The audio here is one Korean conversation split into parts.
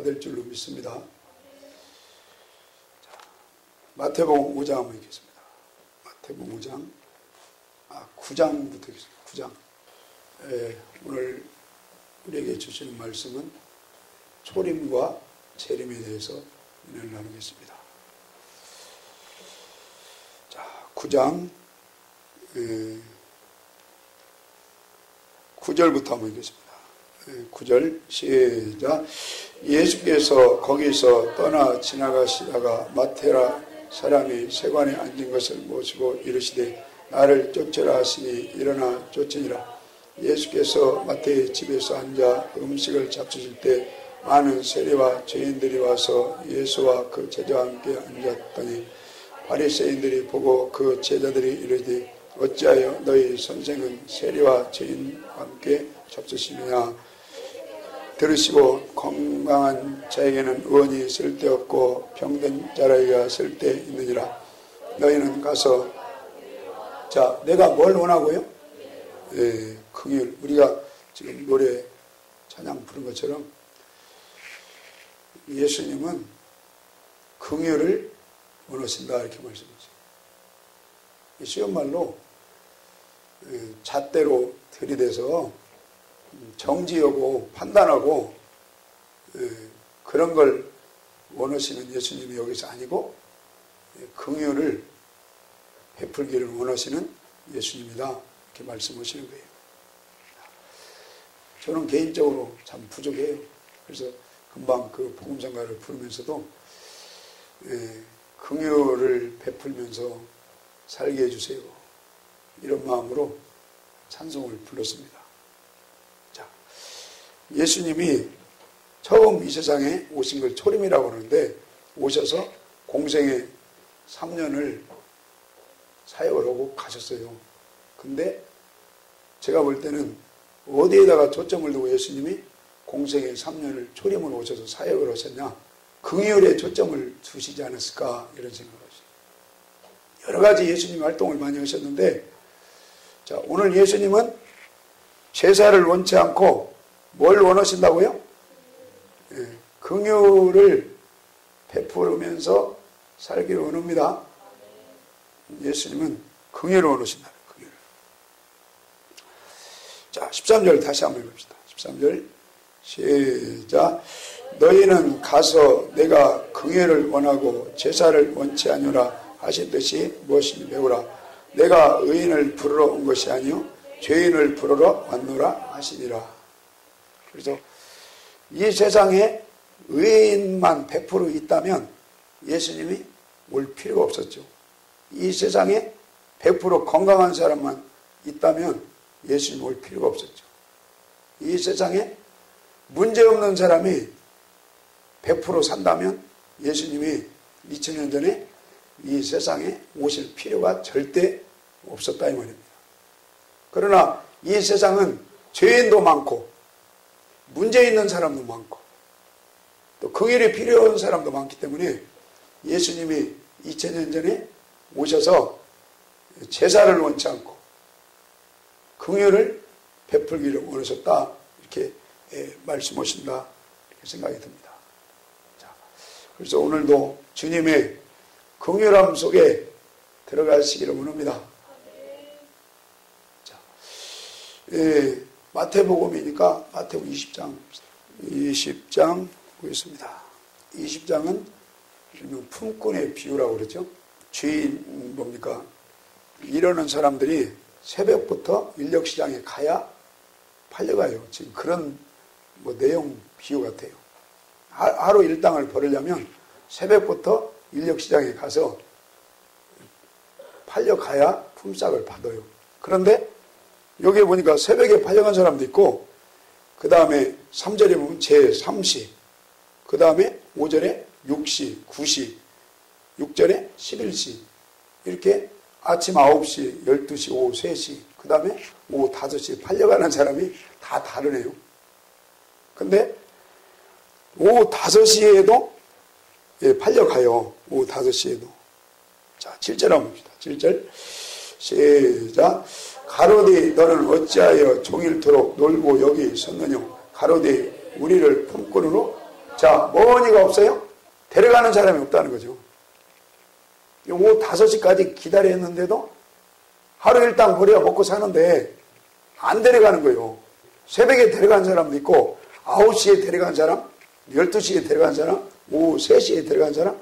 될 줄로 믿습니다. 자, 마태복음 5장 한번 읽겠습니다. 마태복음 5장 9장부터 읽겠습니다. 9장. 오늘 우리에게 주시는 말씀은 초림과 재림에 대해서 은혜를 나누겠습니다. 자, 9장 9절부터 한번 읽겠습니다. 9절 시작. 예수께서 거기서 떠나 지나가시다가 마테라 사람이 세관에 앉은 것을 모시고 이르시되 나를 쫓으라 하시니 일어나 쫓으니라. 예수께서 마태의 집에서 앉아 음식을 잡수실 때 많은 세리와 죄인들이 와서 예수와 그 제자와 함께 앉았더니 바리새인들이 보고 그 제자들이 이르되 어찌하여 너희 선생은 세리와 죄인과 함께 잡수시느냐. 들으시고 건강한 자에게는 의원이 쓸데없고 병든 자라에게 쓸데있느니라. 너희는 가서 자, 내가 뭘 원하고요? 긍휼. 우리가 지금 노래 찬양 부른 것처럼 예수님은 긍휼을 원하신다 이렇게 말씀하세요. 쉬운 말로 잣대로 들이대서 정지하고 판단하고 그런 걸 원하시는 예수님이 여기서 아니고 긍휼을 베풀기를 원하시는 예수님이다 이렇게 말씀하시는 거예요. 저는 개인적으로 참 부족해요. 그래서 금방 그 복음성가를 부르면서도 긍휼을 베풀면서 살게 해주세요. 이런 마음으로 찬송을 불렀습니다. 자, 예수님이 처음 이 세상에 오신 걸 초림이라고 하는데 오셔서 공생의 3년을 사역을 하고 가셨어요. 근데 제가 볼 때는 어디에다가 초점을 두고 예수님이 공생의 3년을 초림을 오셔서 사역을 하셨냐? 긍휼에 초점을 두시지 않았을까 이런 생각을 하시죠. 여러 가지 예수님 활동을 많이 하셨는데 자, 오늘 예수님은 제사를 원치 않고 뭘 원하신다고요? 긍휼을 베풀으면서 살기를 원합니다. 예수님은 긍휼을 원하신다. 긍휼을. 자, 13절 다시 한번 읽읍시다. 13절 시작. 너희는 가서 내가 긍휼을 원하고 제사를 원치 아니오라 하신 듯이 무엇이니 배우라. 내가 의인을 부르러 온 것이 아니요 죄인을 부르러 왔노라 하시니라. 그래서 이 세상에 의인만 100% 있다면 예수님이 올 필요가 없었죠. 이 세상에 100% 건강한 사람만 있다면 예수님 올 필요가 없었죠. 이 세상에 문제없는 사람이 100% 산다면 예수님이 2000년 전에 이 세상에 오실 필요가 절대 없었다 이 말입니다. 그러나 이 세상은 죄인도 많고 문제 있는 사람도 많고 또 긍휼이 필요한 사람도 많기 때문에 예수님이 2000년 전에 오셔서 제사를 원치 않고 긍휼을 베풀기를 원하셨다 이렇게 말씀하신다 이렇게 생각이 듭니다. 자, 그래서 오늘도 주님의 긍휼함 속에 들어가시기를 원합니다. 자, 마태복음이니까 마태복음 20장 보겠습니다. 20장은 일명 품꾼의 비유라고 그러죠. 주인 뭡니까? 이러는 사람들이 새벽부터 인력시장에 가야 팔려가요. 지금 그런 내용 비유 같아요. 하루 일당을 벌으려면 새벽부터 인력시장에 가서 팔려가야 품삯을 받아요. 그런데 여기에 보니까 새벽에 팔려간 사람도 있고 그 다음에 3절에 보면 제3시 그 다음에 5절에 6시, 9시 6절에 11시 이렇게 아침 9시, 12시, 오후 3시 그 다음에 오후 5시에 팔려가는 사람이 다 다르네요. 근데 오후 5시에도 팔려가요. 오후 5시에도. 자, 7절 한번 봅시다. 7절 시작. 가로되 너는 어찌하여 종일토록 놀고 여기 섰느냐. 가로되 우리를 품꾼으로 자, 뭐니가 없어요? 데려가는 사람이 없다는 거죠. 오후 5시까지 기다렸는데도 하루 일당 벌어야 먹고 사는데 안 데려가는 거예요. 새벽에 데려간 사람도 있고 9시에 데려간 사람, 12시에 데려간 사람, 오후 3시에 데려간 사람.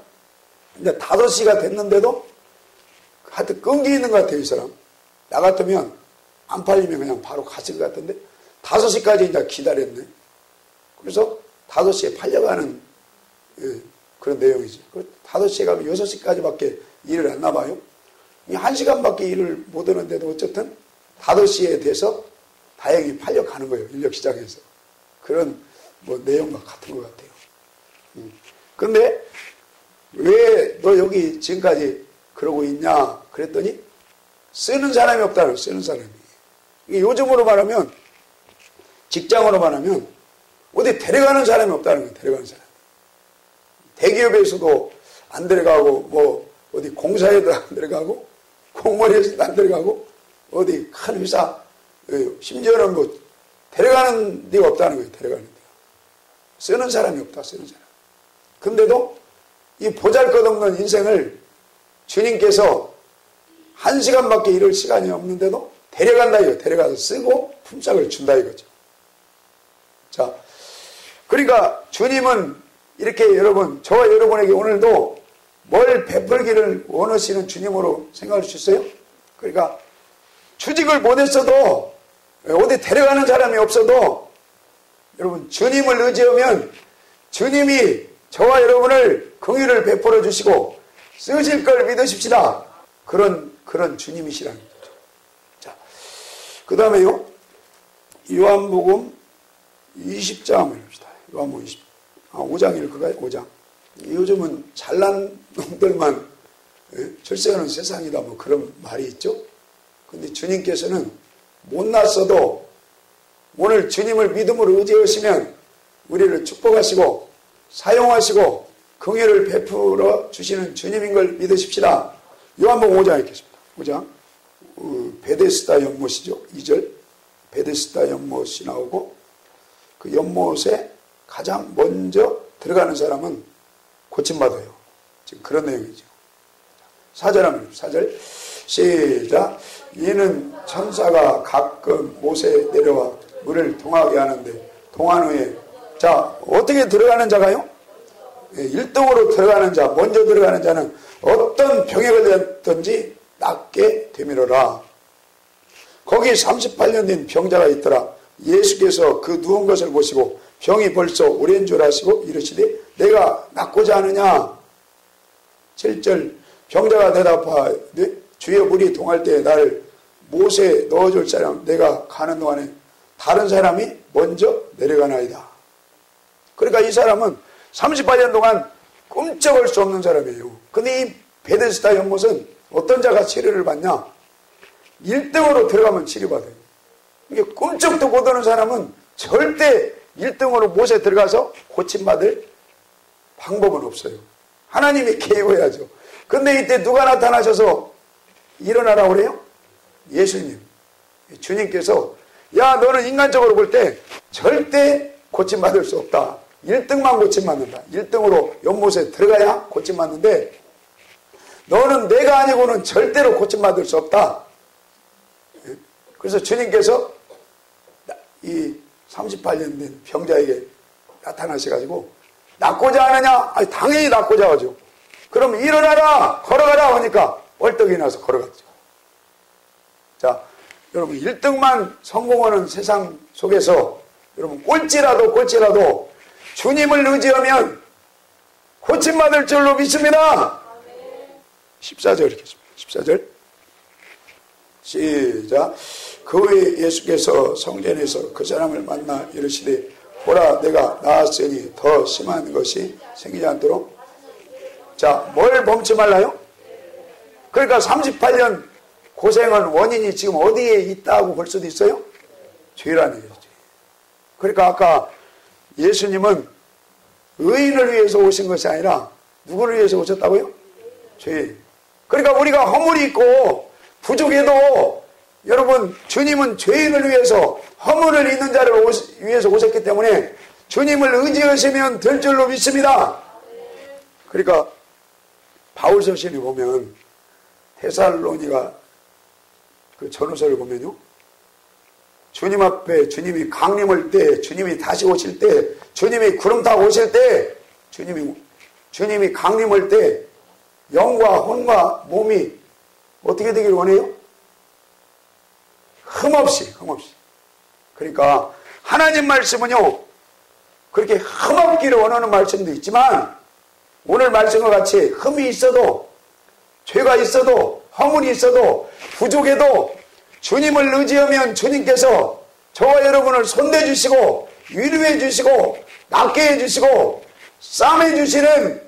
근데 5시가 됐는데도 하여튼 끈기 있는 것 같아요, 이 사람. 나 같으면 안 팔리면 그냥 바로 갔을 것 같은데 5시까지 이제 기다렸네. 그래서 5시에 팔려가는 그런 내용이지. 5시에 가면 6시까지밖에 일을 안 나봐요. 1시간밖에 일을 못 하는데도 어쨌든 5시에 돼서 다행히 팔려가는 거예요. 인력시장에서. 그런 뭐 내용과 같은 것 같아요. 그런데 왜 너 여기 지금까지 그러고 있냐 그랬더니 쓰는 사람이 없다는 거예요. 쓰는 사람이. 요즘으로 말하면 직장으로 말하면 어디 데려가는 사람이 없다는 거예요. 데려가는 사람. 대기업에서도 안 데려가고 뭐 어디 공사에도 안 데려가고 공무원에서도 안 데려가고 어디 큰 회사 심지어는 뭐 데려가는 데가 없다는 거예요. 데려가는 데가. 쓰는 사람이 없다. 쓰는 사람. 근데도 이 보잘것없는 인생을 주님께서 1시간밖에 이럴 시간이 없는데도 데려간다 이거. 데려가서 쓰고 품삯을 준다 이거죠. 자, 그러니까 주님은 이렇게 여러분, 저와 여러분에게 오늘도 뭘 베풀기를 원하시는 주님으로 생각할 수 있어요? 그러니까 주직을 못했어도 어디 데려가는 사람이 없어도 여러분 주님을 의지하면 주님이 저와 여러분을 긍휼을 베풀어 주시고 쓰실 걸 믿으십시다. 그런 주님이시라는 거죠. 자, 그 다음에요. 요한복음 20장 읽읍시다. 요한복음 5장 읽을까요? 5장. 요즘은 잘난 놈들만 철새하는 세상이다 뭐 그런 말이 있죠. 근데 주님께서는 못났어도 오늘 주님을 믿음으로 의지하시면 우리를 축복하시고 사용하시고 긍휼을 베풀어 주시는 주님인 걸 믿으십시다. 요한복음 5장 읽겠습니다. 5장 베데스다 연못이죠. 2절 베데스다 연못이 나오고 그 연못에 가장 먼저 들어가는 사람은 고침받아요. 지금 그런 내용이죠. 4절 한번 4절 시작. 이는 천사가 가끔 못에 내려와 물을 동하게 하는데 동한 후에 자 어떻게 들어가는 자가요? 1등으로 들어가는 자 먼저 들어가는 자는 어떤 병에 걸렸든지 낫게 되미로라. 거기 38년 된 병자가 있더라. 예수께서 그 누운 것을 보시고 병이 벌써 오랜 줄 아시고 이르시되 내가 낫고자 하느냐. 7절 병자가 대답하되 주여 물이 동할 때 나를 못에 넣어줄 사람 내가 가는 동안에 다른 사람이 먼저 내려가나이다. 그러니까 이 사람은 38년 동안 꿈쩍을 수 없는 사람이에요. 근데 이 베데스다 연못은 어떤 자가 치료를 받냐? 1등으로 들어가면 치료받아요. 이게 꿈쩍도 못하는 사람은 절대 1등으로 못에 들어가서 고침받을 방법은 없어요. 하나님이 개입해야죠. 근데 이때 누가 나타나셔서 일어나라고 그래요? 예수님. 주님께서 야 너는 인간적으로 볼 때 절대 고침받을 수 없다. 1등만 고침받는다. 1등으로 연못에 들어가야 고침받는데 너는 내가 아니고는 절대로 고침받을 수 없다. 그래서 주님께서 이 38년 된 병자에게 나타나셔가지고 낫고자 하느냐? 아니, 당연히 낫고자 하죠. 그럼 일어나라 걸어가라 하니까 벌떡 일어나서 걸어갔죠. 자, 여러분 1등만 성공하는 세상 속에서 여러분 꼴찌라도 주님을 의지하면 고침받을 줄로 믿습니다. 14절 읽겠습니다. 14절 시작. 그 후에 예수께서 성전에서 그 사람을 만나 이르시되 보라 내가 나았으니 더 심한 것이 생기지 않도록. 자, 뭘 범치 말라요? 그러니까 38년 고생한 원인이 지금 어디에 있다고 볼 수도 있어요? 죄라는 얘기죠. 그러니까 아까 예수님은 의인을 위해서 오신 것이 아니라 누구를 위해서 오셨다고요? 죄. 그러니까 우리가 허물이 있고 부족해도 여러분 주님은 죄인을 위해서 허물을 있는 자를 위해서 오셨기 때문에 주님을 의지하시면 될 줄로 믿습니다. 그러니까 바울서신에 보면 데살로니가 그 전후서를 보면요, 주님 앞에 주님이 강림할 때, 주님이 다시 오실 때, 주님이 구름 타고 오실 때, 주님이 강림할 때 영과 혼과 몸이 어떻게 되길 원해요? 흠없이. 그러니까 하나님 말씀은요, 그렇게 흠없기를 원하는 말씀도 있지만, 오늘 말씀과 같이 흠이 있어도, 죄가 있어도, 허물이 있어도, 부족해도 주님을 의지하면 주님께서 저와 여러분을 손대주시고, 위로해 주시고, 낫게 해주시고, 싸매 주시는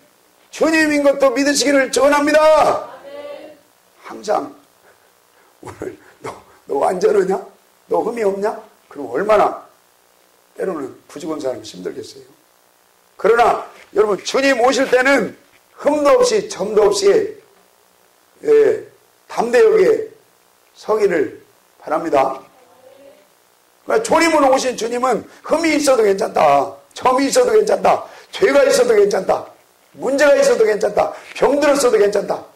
주님인 것도 믿으시기를 전합니다. 항상 오늘 너 완전하냐? 너 흠이 없냐? 그럼 얼마나 때로는 부족한 사람이 힘들겠어요. 그러나 여러분, 주님 오실 때는 흠도 없이 점도 없이 담대하게 서기를 바랍니다. 그러니까 조림으로 오신 주님은 흠이 있어도 괜찮다, 점이 있어도 괜찮다, 죄가 있어도 괜찮다, 문제가 있어도 괜찮다, 병들었어도 괜찮다.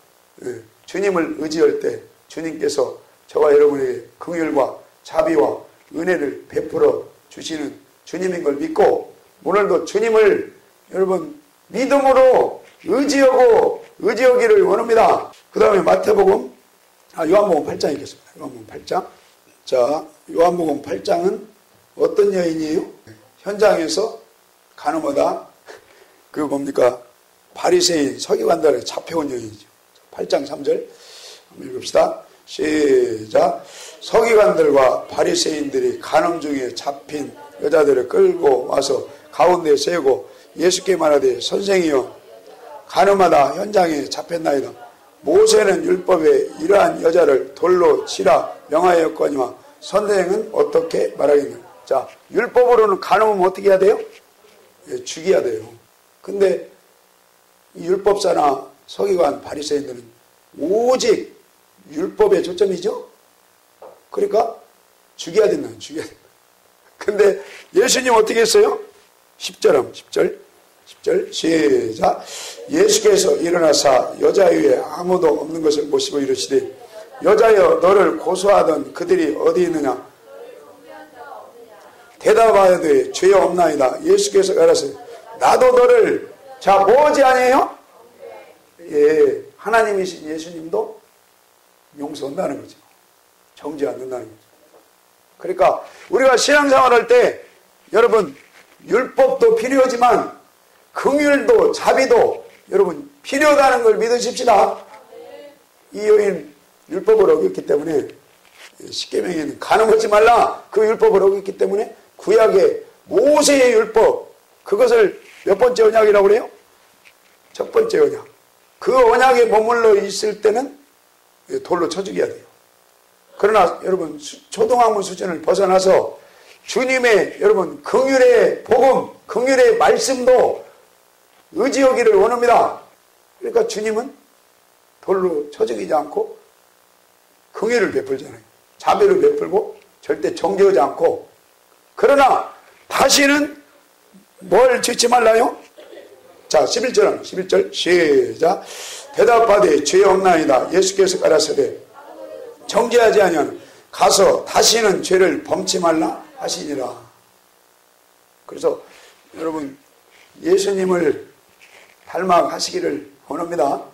주님을 의지할 때 주님께서 저와 여러분에게 긍휼과 자비와 은혜를 베풀어 주시는 주님인 걸 믿고, 오늘도 주님을 여러분 믿음으로 의지하기를 원합니다. 그 다음에 마태복음, 요한복음 8장 읽겠습니다. 요한복음 8장. 자, 요한복음 8장은 어떤 여인이에요? 현장에서 가늠하다 그 뭡니까? 바리새인 서기관들에 잡혀온 여인이죠. 8장 3절 한번 읽읍시다. 시작. 서기관들과 바리새인들이 간음 중에 잡힌 여자들을 끌고 와서 가운데 세우고 예수께 말하되, 선생이여, 간음하다 현장에 잡혔나이다. 모세는 율법에 이러한 여자를 돌로 치라 명하였거니와 선생은 어떻게 말하겠냐. 자, 율법으로는 간음하면 어떻게 해야 돼요? 죽여야 돼요. 근데 이 율법사나 서기관 바리새인들은 오직 율법에 초점이죠. 그러니까 죽여야 된다. 근데 예수님 어떻게 했어요? 10절 시작. 예수께서 일어나사 여자 위에 아무도 없는 것을 보시고 이르시되, 여자여, 너를 고소하던 그들이 어디 있느냐? 대답하되 죄 없나이다. 예수께서 가라사대, 나도 너를, 자, 뭐지 아니에요? 예, 하나님이신 예수님도 용서한다는 거죠. 정죄 않는다는 거죠. 그러니까 우리가 신앙생활할 때 여러분, 율법도 필요하지만 긍휼도 자비도 여러분 필요하다는 걸 믿으십시다. 이 여인 율법을 어겼기 때문에, 십계명에는 간음하지 말라, 그 율법을 어겼기 때문에 구약의 모세의 율법, 그것을 몇 번째 언약이라고 그래요? 첫 번째 언약. 그 언약에 머물러 있을 때는 돌로 쳐 죽여야 돼요. 그러나 여러분, 초등학문 수준을 벗어나서 주님의 여러분 긍휼의 복음, 긍휼의 말씀도 의지하기를 원합니다. 그러니까 주님은 돌로 쳐 죽이지 않고 긍휼을 베풀잖아요. 자비를 베풀고 절대 정죄하지 않고. 그러나 다시는 뭘 짓지 말라요? 자, 11절 시작. 대답하되 죄 없나이다. 예수께서 가라사대, 정죄하지 아니하는 가서 다시는 죄를 범치 말라 하시니라. 그래서 여러분, 예수님을 닮아가시기를 원합니다.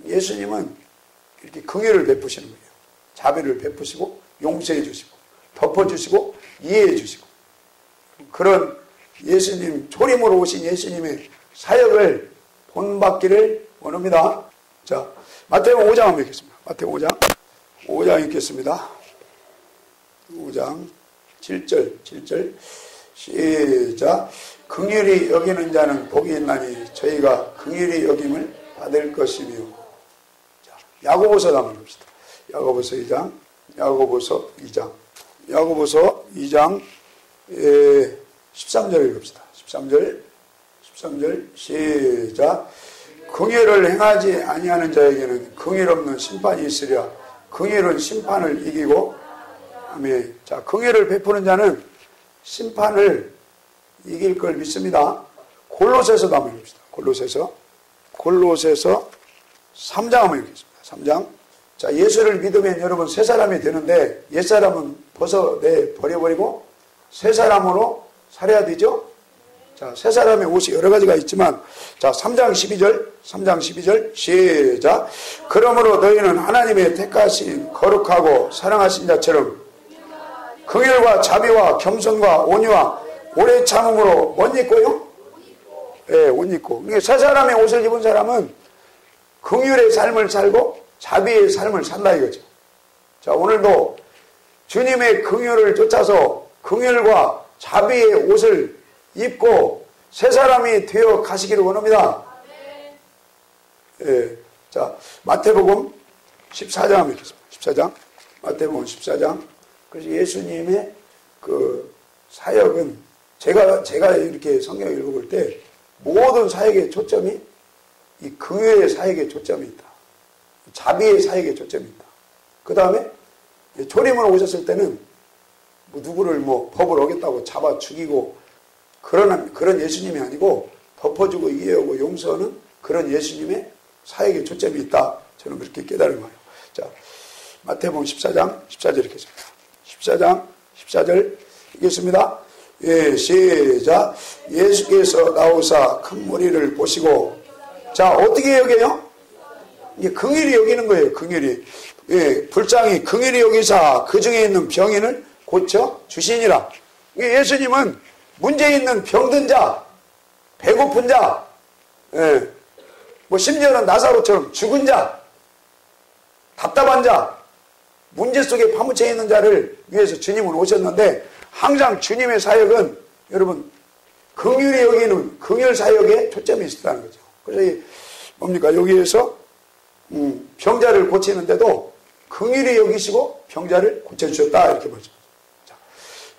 예수님은 이렇게 긍휼을 베푸시는 거예요. 자비를 베푸시고 용서해 주시고 덮어주시고 이해해 주시고, 그런 예수님, 초림으로 오신 예수님의 사역을 본받기를 원합니다. 자, 마태복음 5장 한번 읽겠습니다. 마태복음 5장 읽겠습니다. 5장 7절 시작. 긍휼히 여기는 자는 복이 있나니 저희가 긍휼히 여김을 받을 것이며. 자, 야고보서 한번 봅시다. 야고보서 2장 13절 읽읍시다. 13절 시작. 긍휼을 행하지 아니하는 자에게는 긍휼 없는 심판이 있으랴. 긍휼은 심판을 이기고. 아멘. 자, 긍휼을 베푸는 자는 심판을 이길 걸 믿습니다. 골로새서도 한번 읽읍시다. 골로새서 3장 한번 읽겠습니다. 3장. 자, 예수를 믿으면 여러분 새 사람이 되는데 옛사람은 벗어내 버려버리고 새 사람으로 살아야 되죠. 자, 새 사람의 옷이 여러 가지가 있지만, 자, 3장 12절, 시작. 그러므로 너희는 하나님의 택하신 거룩하고 사랑하신 자처럼 긍휼과 자비와 겸손과 온유와 오래 참음으로 옷 입고요? 예, 옷 입고. 그러니까 새 사람의 옷을 입은 사람은 긍휼의 삶을 살고 자비의 삶을 산다 이거죠. 자, 오늘도 주님의 긍휼을 쫓아서 긍휼과 자비의 옷을 입고 새 사람이 되어 가시기를 원합니다. 예, 자, 마태복음 14장 한번 읽겠습니다. 14장. 마태복음 14장. 그래서 예수님의 그 사역은 제가 이렇게 성경을 읽어볼 때 모든 사역의 초점이 이 긍휼의 사역의 초점이 있다. 자비의 사역의 초점이 있다. 그 다음에 초림으로 오셨을 때는 뭐 누구를 뭐 법을 어겼다고 잡아 죽이고 그런 예수님이 아니고 덮어주고 이해하고 용서하는 그런 예수님의 사역의 초점이 있다. 저는 그렇게 깨달은 거예요. 자, 마태복음 14장 14절 읽겠습니다. 14장 14절 읽겠습니다. 예, 시작. 예수께서 나오사 큰 무리를 보시고, 자, 어떻게 여겨요? 이게 긍휼히 여기는 거예요. 긍휼히. 예, 불쌍히 긍휼히 여기사 그 중에 있는 병인을 고쳐 주시니라. 예수님은 문제 있는 병든 자, 배고픈 자, 예, 뭐 심지어는 나사로처럼 죽은 자, 답답한 자, 문제 속에 파묻혀 있는 자를 위해서 주님은 오셨는데 항상 주님의 사역은 여러분 긍휼히 여기는 긍휼 사역에 초점이 있었다는 거죠. 그래서 뭡니까? 여기에서 병자를 고치는데도 긍휼히 여기시고 병자를 고쳐주셨다 이렇게 보죠.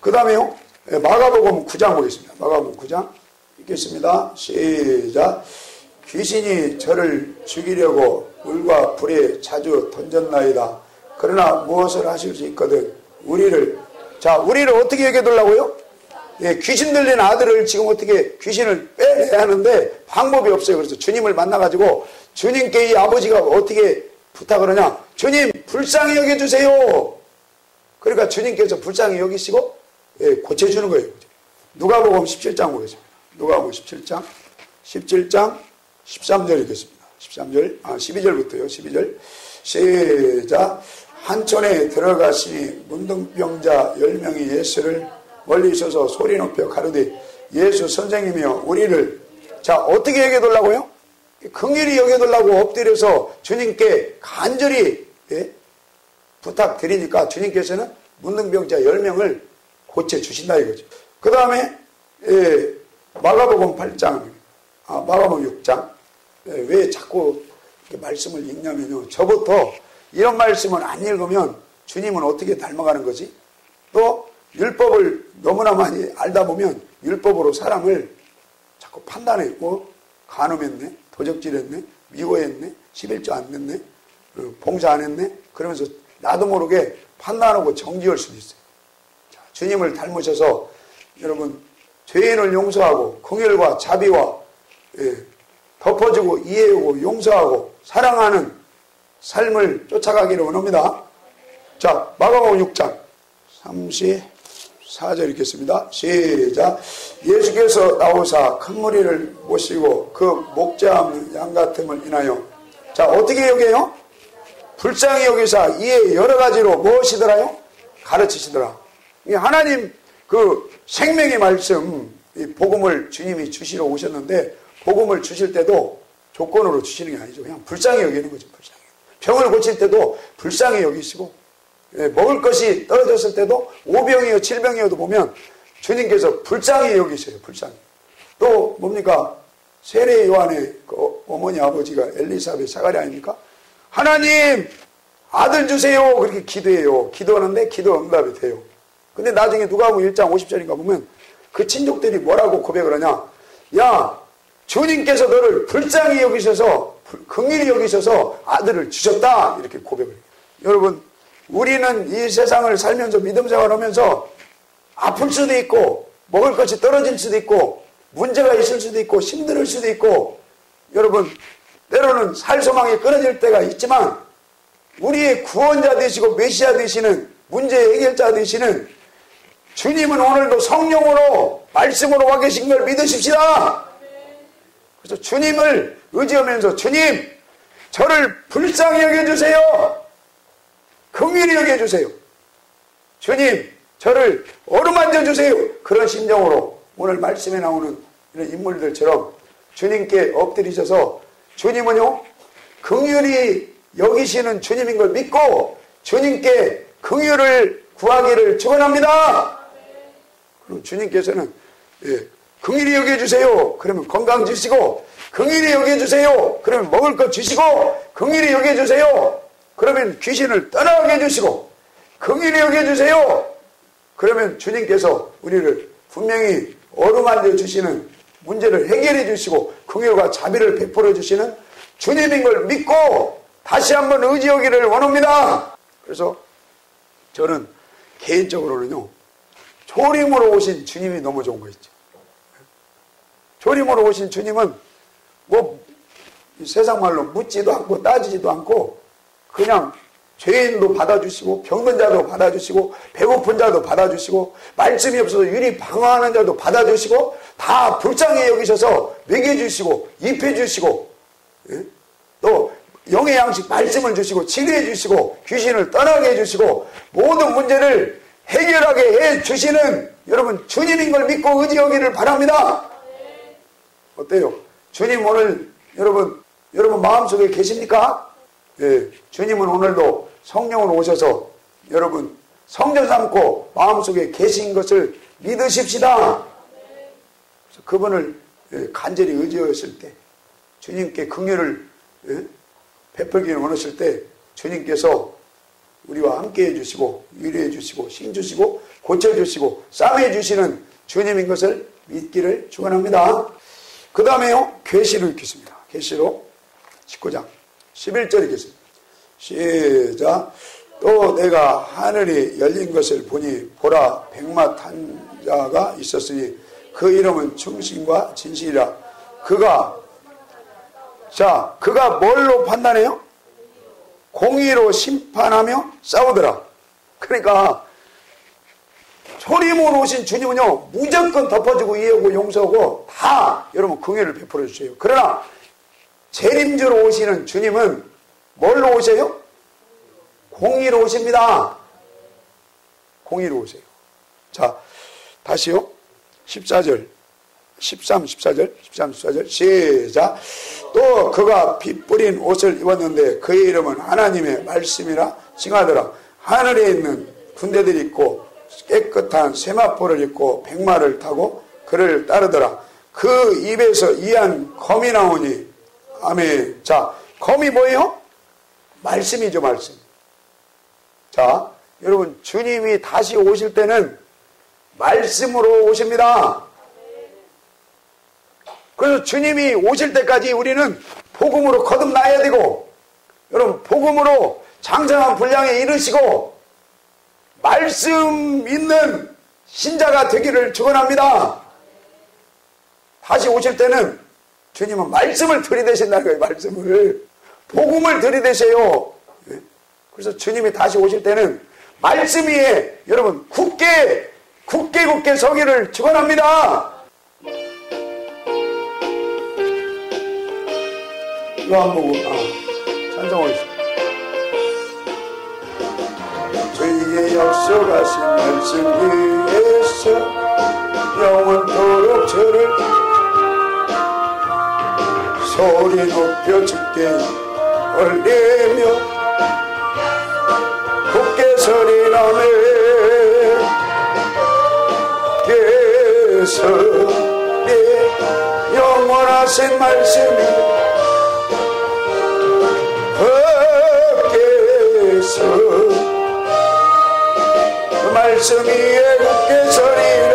그 다음에요. 마가복음 9장 보겠습니다. 마가복음 9장 읽겠습니다. 시작. 귀신이 저를 죽이려고 물과 불에 자주 던졌나이다. 그러나 무엇을 하실 수 있거든 우리를 어떻게 여겨둘라고요? 예, 귀신 들린 아들을 지금 어떻게 귀신을 빼내야 하는데 방법이 없어요. 그래서 주님을 만나가지고 주님께 이 아버지가 어떻게 부탁을 하냐? 주님 불쌍히 여겨주세요. 그러니까 주님께서 불쌍히 여기시고 예, 고쳐주는 거예요. 누가복음 17장 보겠습니다. 누가복음 17장 13절 읽겠습니다. 12절부터요. 12절 시작. 한촌에 들어가시니 문둥병자 10명이 예수를 멀리 있어서 소리 높여 가르되 예수 선생님이여 우리를, 자, 어떻게 여겨달라고요? 긍휼히 여겨달라고 엎드려서 주님께 간절히 부탁드리니까 주님께서는 문둥병자 10명을 고쳐주신다 이거죠. 그 다음에 마가복음 8장, 마가복음 6장. 왜 자꾸 이렇게 말씀을 읽냐면요, 저부터 이런 말씀을 안 읽으면 주님은 어떻게 닮아가는 거지? 또 율법을 너무나 많이 알다 보면 율법으로 사람을 자꾸 판단해. 간음했네, 도적질했네, 미워했네, 11조 안 냈네, 봉사 안 했네, 그러면서 나도 모르게 판단하고 정지할 수도 있어요. 자, 주님을 닮으셔서 여러분 죄인을 용서하고 긍휼과 자비와 덮어주고 이해하고 용서하고 사랑하는 삶을 쫓아가기를 원합니다. 자, 마가복음 6장 34절 읽겠습니다. 시작. 예수께서 나오사 큰 무리를 모시고 그 목자 없는 양 같음을 인하여, 자, 어떻게 여겨요? 불쌍히 여기사 이에 여러 가지로 무엇이더라요? 가르치시더라. 하나님 그 생명의 말씀, 이 복음을 주님이 주시러 오셨는데 복음을 주실 때도 조건으로 주시는 게 아니죠. 그냥 불쌍히 여기는 거죠. 불쌍히. 병을 고칠 때도 불쌍히 여기시고, 먹을 것이 떨어졌을 때도 5병이요 7병이어도 보면 주님께서 불쌍히 여기셔요. 불쌍히. 또 뭡니까? 세례 요한의 그 어머니 아버지가 엘리사벳 사가랴 아닙니까? 하나님 아들 주세요. 그렇게 기도해요. 기도하는데 기도 응답이 돼요. 근데 나중에 누가복음 1장 50절인가 보면 그 친족들이 뭐라고 고백을 하냐? 야, 주님께서 너를 불쌍히 여기셔서 긍휼히 여기셔서 아들을 주셨다 이렇게 고백을 해요. 여러분, 우리는 이 세상을 살면서 믿음 생활하면서 아플 수도 있고 먹을 것이 떨어질 수도 있고 문제가 있을 수도 있고 힘들 수도 있고 여러분 때로는 살 소망이 끊어질 때가 있지만 우리의 구원자 되시고 메시아 되시는 문제 해결자 되시는 주님은 오늘도 성령으로 말씀으로 와 계신 걸 믿으십시다. 그래서 주님을 의지하면서 주님 저를 불쌍히 여겨주세요. 긍휼히 여겨주세요. 주님 저를 어루만져 주세요. 그런 심정으로 오늘 말씀에 나오는 이런 인물들처럼 주님께 엎드리셔서 주님은요 긍휼히 여기시는 주님인 걸 믿고 주님께 긍휼을 구하기를 축원합니다. 그럼 주님께서는 긍휼히 여겨주세요. 그러면 건강 주시고 긍휼히 여겨주세요. 그러면 먹을 것 주시고 긍휼히 여겨주세요. 그러면 귀신을 떠나게 해주시고 긍휼히 여겨주세요. 그러면 주님께서 우리를 분명히 어루만져 주시는 문제를 해결해 주시고 긍휼과 자비를 베풀어 주시는 주님인 걸 믿고 다시 한번 의지하기를 원합니다. 그래서 저는 개인적으로는요 조림으로 오신 주님이 너무 좋은 거 있죠. 조림으로 오신 주님은 뭐 세상 말로 묻지도 않고 따지지도 않고 그냥 죄인도 받아주시고 병든 자도 받아주시고 배고픈 자도 받아주시고 말씀이 없어서 유리 방황하는 자도 받아주시고 다 불쌍히 여기셔서 먹여주시고 입혀주시고 또 영의 양식 말씀을 주시고 치료해 주시고 귀신을 떠나게 해주시고 모든 문제를 해결하게 해주시는 여러분 주님인 걸 믿고 의지하기를 바랍니다. 어때요? 주님 오늘 여러분 마음속에 계십니까? 예, 주님은 오늘도 성령으로 오셔서 여러분 성전 삼고 마음속에 계신 것을 믿으십시다. 그래서 그분을 간절히 의지하였을 때 주님께 긍휼을 베풀기를 원하실 때 주님께서 우리와 함께 해주시고 위로해 주시고 힘 주시고 고쳐주시고 싸매해 주시는 주님인 것을 믿기를 축원합니다. 그 다음에요 계시로 읽겠습니다. 계시록 19장 11절 읽겠습니다. 시작. 또 내가 하늘이 열린 것을 보니 보라 백마 탄 자가 있었으니 그 이름은 충신과 진실이라. 그가 뭘로 판단해요? 공의로 심판하며 싸우더라. 그러니까 초림으로 오신 주님은요 무조건 덮어주고 이해하고 용서하고 다 여러분 긍휼을 베풀어 주세요. 그러나 재림주로 오시는 주님은 뭘로 오세요? 공의로 오십니다. 공의로 오세요. 자 다시요 14절 13, 14절 시작. 또 그가 피 뿌린 옷을 입었는데 그의 이름은 하나님의 말씀이라 칭하더라. 하늘에 있는 군대들이 있고 깨끗한 세마포를 입고 백마를 타고 그를 따르더라. 그 입에서 이한 검이 나오니 아멘. 자 검이 뭐예요? 말씀이죠. 말씀. 자 여러분 주님이 다시 오실 때는 말씀으로 오십니다. 그래서 주님이 오실 때까지 우리는 복음으로 거듭나야 되고 여러분 복음으로 장성한 분량에 이르시고 말씀 있는 신자가 되기를 축원합니다. 다시 오실 때는 주님은 말씀을 들이대신다는 거예요. 말씀을 복음을 들이대세요. 그래서 주님이 다시 오실 때는 말씀 위에 여러분 굳게 서기를 축원합니다. 요한복음 찬송하고 있습니다. 저희에게 약속하신 말씀 위에서 영원토록 저를 소리 높여 주께 올리며 굳게 소리나며 내 영원하신 말씀이 밖에서 그 말씀 위에 굳게 서리라.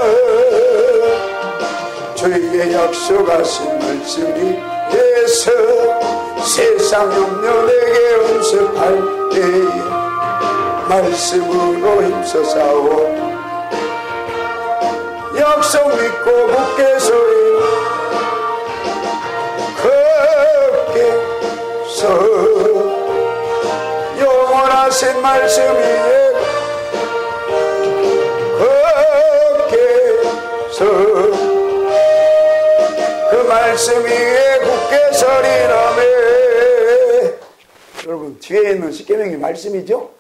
주에게 약속하신 말씀 위에서 세상 염려 내게 음습할 때에 말씀으로 힘써 싸워 약속 믿고 굳게 서리 굳게 서 영원하신 말씀 위에 굳게 서 그 말씀 위에 굳게 서리라며. 여러분 뒤에 있는 십계명이 말씀이죠.